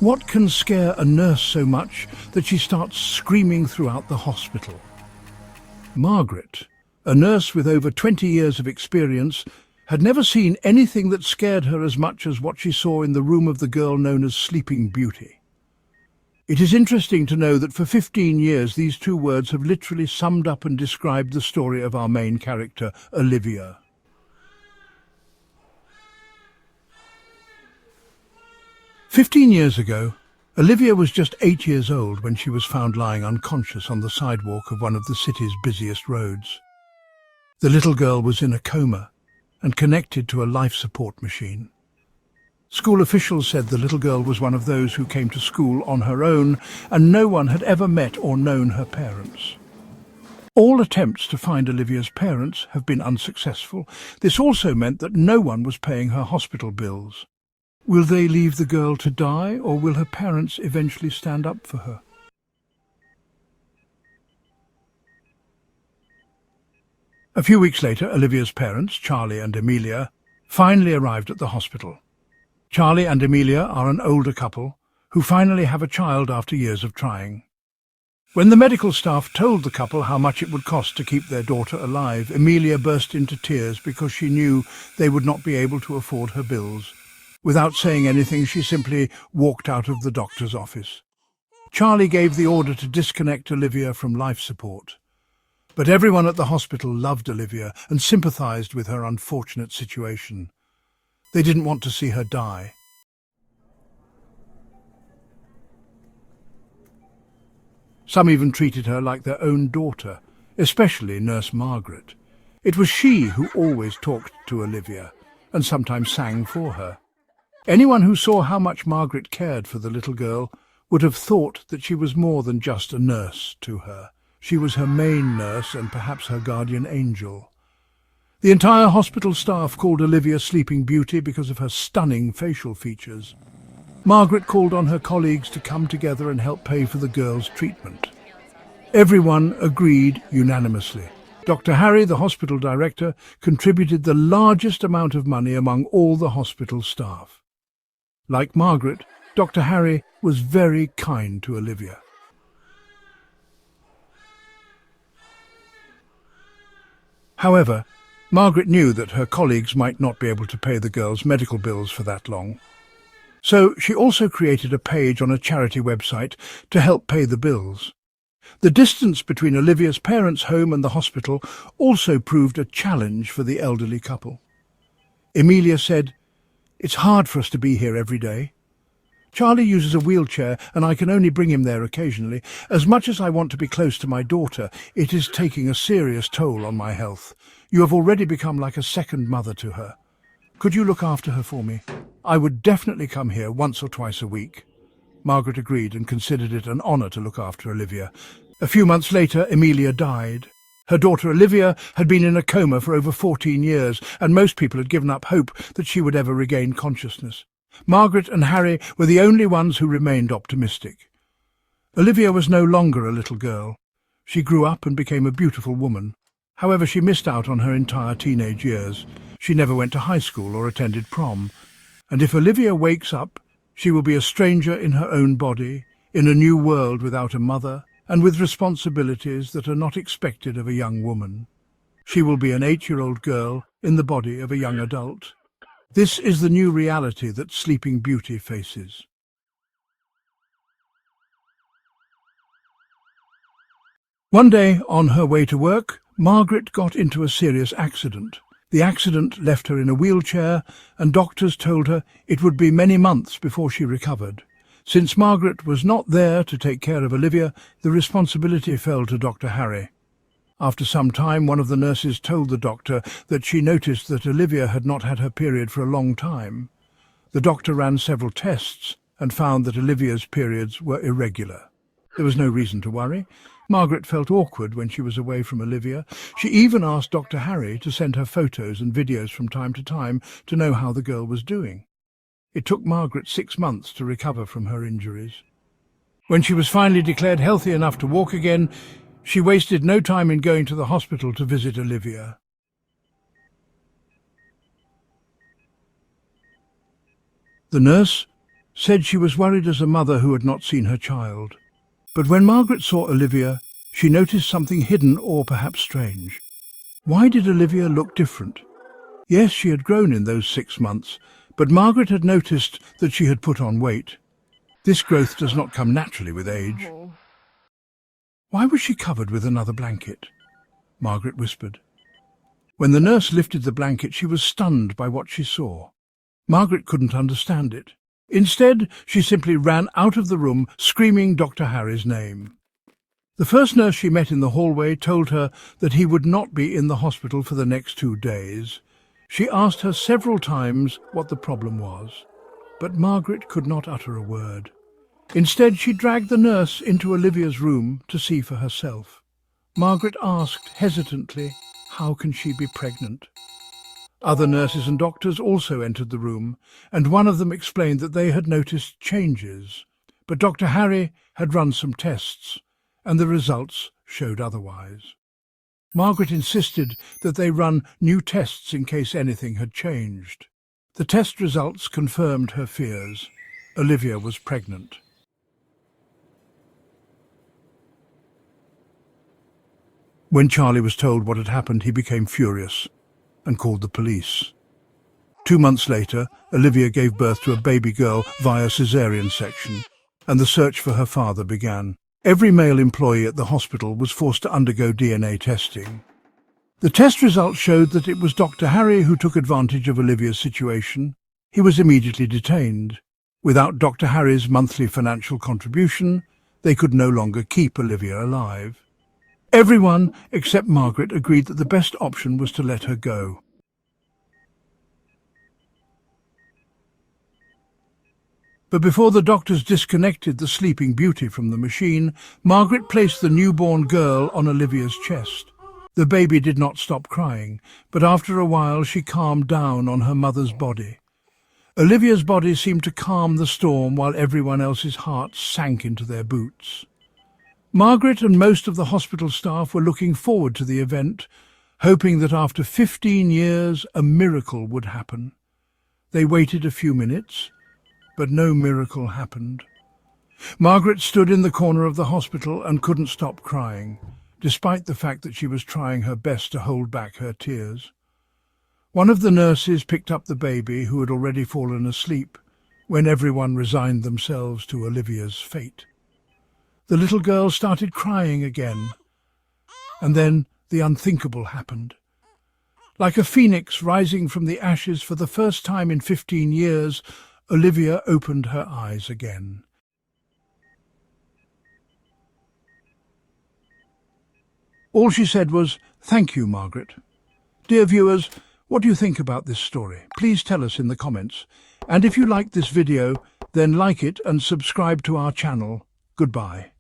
What can scare a nurse so much that she starts screaming throughout the hospital? Margaret, a nurse with over 20 years of experience, had never seen anything that scared her as much as what she saw in the room of the girl known as Sleeping Beauty. It is interesting to know that for 15 years these two words have literally summed up and described the story of our main character, Olivia. "15 years ago, Olivia was just 8 years old when she was found lying unconscious on the sidewalk of one of the city's busiest roads. The little girl was in a coma and connected to a life support machine. School officials said the little girl was one of those who came to school on her own, and no one had ever met or known her parents. All attempts to find Olivia's parents have been unsuccessful. This also meant that no one was paying her hospital bills. Will they leave the girl to die, or will her parents eventually stand up for her? A few weeks later, Olivia's parents, Charlie and Amelia, finally arrived at the hospital. Charlie and Amelia are an older couple who finally have a child after years of trying. When the medical staff told the couple how much it would cost to keep their daughter alive, Amelia burst into tears because she knew they would not be able to afford her bills. Without saying anything, she simply walked out of the doctor's office. Charlie gave the order to disconnect Olivia from life support. But everyone at the hospital loved Olivia and sympathized with her unfortunate situation. They didn't want to see her die. Some even treated her like their own daughter, especially Nurse Margaret. It was she who always talked to Olivia and sometimes sang for her. Anyone who saw how much Margaret cared for the little girl would have thought that she was more than just a nurse to her. She was her main nurse and perhaps her guardian angel. The entire hospital staff called Olivia Sleeping Beauty because of her stunning facial features. Margaret called on her colleagues to come together and help pay for the girl's treatment. Everyone agreed unanimously. Dr. Harry, the hospital director, contributed the largest amount of money among all the hospital staff. Like Margaret, Dr. Harry was very kind to Olivia. However, Margaret knew that her colleagues might not be able to pay the girl's medical bills for that long. So she also created a page on a charity website to help pay the bills. The distance between Olivia's parents' home and the hospital also proved a challenge for the elderly couple. Amelia said, "It's hard for us to be here every day. Charlie uses a wheelchair and I can only bring him there occasionally. As much as I want to be close to my daughter, it is taking a serious toll on my health. You have already become like a second mother to her. Could you look after her for me? I would definitely come here once or twice a week." Margaret agreed and considered it an honour to look after Olivia. A few months later, Amelia died. Her daughter Olivia had been in a coma for over 14 years, and most people had given up hope that she would ever regain consciousness. Margaret and Harry were the only ones who remained optimistic. Olivia was no longer a little girl. She grew up and became a beautiful woman. However, she missed out on her entire teenage years. She never went to high school or attended prom. And if Olivia wakes up, she will be a stranger in her own body, in a new world without a mother, and with responsibilities that are not expected of a young woman. She will be an 8-year-old girl in the body of a young adult. This is the new reality that Sleeping Beauty faces. One day, on her way to work, Margaret got into a serious accident. The accident left her in a wheelchair, and doctors told her it would be many months before she recovered. Since Margaret was not there to take care of Olivia, the responsibility fell to Dr. Harry. After some time, one of the nurses told the doctor that she noticed that Olivia had not had her period for a long time. The doctor ran several tests and found that Olivia's periods were irregular. There was no reason to worry. Margaret felt awkward when she was away from Olivia. She even asked Dr. Harry to send her photos and videos from time to know how the girl was doing. It took Margaret 6 months to recover from her injuries. When she was finally declared healthy enough to walk again, she wasted no time in going to the hospital to visit Olivia. The nurse said she was worried as a mother who had not seen her child. But when Margaret saw Olivia, she noticed something hidden or perhaps strange. Why did Olivia look different? Yes, she had grown in those 6 months, but Margaret had noticed that she had put on weight. This growth does not come naturally with age. Why was she covered with another blanket? Margaret whispered. When the nurse lifted the blanket, she was stunned by what she saw. Margaret couldn't understand it. Instead, she simply ran out of the room, screaming Dr. Harry's name. The first nurse she met in the hallway told her that he would not be in the hospital for the next 2 days. She asked her several times what the problem was, but Margaret could not utter a word. Instead, she dragged the nurse into Olivia's room to see for herself. Margaret asked hesitantly, how can she be pregnant? Other nurses and doctors also entered the room, and one of them explained that they had noticed changes. But Dr. Harry had run some tests, and the results showed otherwise. Margaret insisted that they run new tests in case anything had changed. The test results confirmed her fears. Olivia was pregnant. When Charlie was told what had happened, he became furious and called the police. 2 months later, Olivia gave birth to a baby girl via caesarean section, and the search for her father began. Every male employee at the hospital was forced to undergo DNA testing. The test results showed that it was Dr. Harry who took advantage of Olivia's situation. He was immediately detained. Without Dr. Harry's monthly financial contribution, they could no longer keep Olivia alive. Everyone except Margaret agreed that the best option was to let her go. But before the doctors disconnected the sleeping beauty from the machine, Margaret placed the newborn girl on Olivia's chest. The baby did not stop crying, but after a while she calmed down on her mother's body. Olivia's body seemed to calm the storm while everyone else's hearts sank into their boots. Margaret and most of the hospital staff were looking forward to the event, hoping that after 15 years a miracle would happen. They waited a few minutes, but no miracle happened. Margaret stood in the corner of the hospital and couldn't stop crying, despite the fact that she was trying her best to hold back her tears. One of the nurses picked up the baby, who had already fallen asleep, when everyone resigned themselves to Olivia's fate. The little girl started crying again, and then the unthinkable happened. Like a phoenix rising from the ashes for the first time in 15 years, Olivia opened her eyes again. All she said was, "Thank you, Margaret." Dear viewers, what do you think about this story? Please tell us in the comments. And if you liked this video, then like it and subscribe to our channel. Goodbye.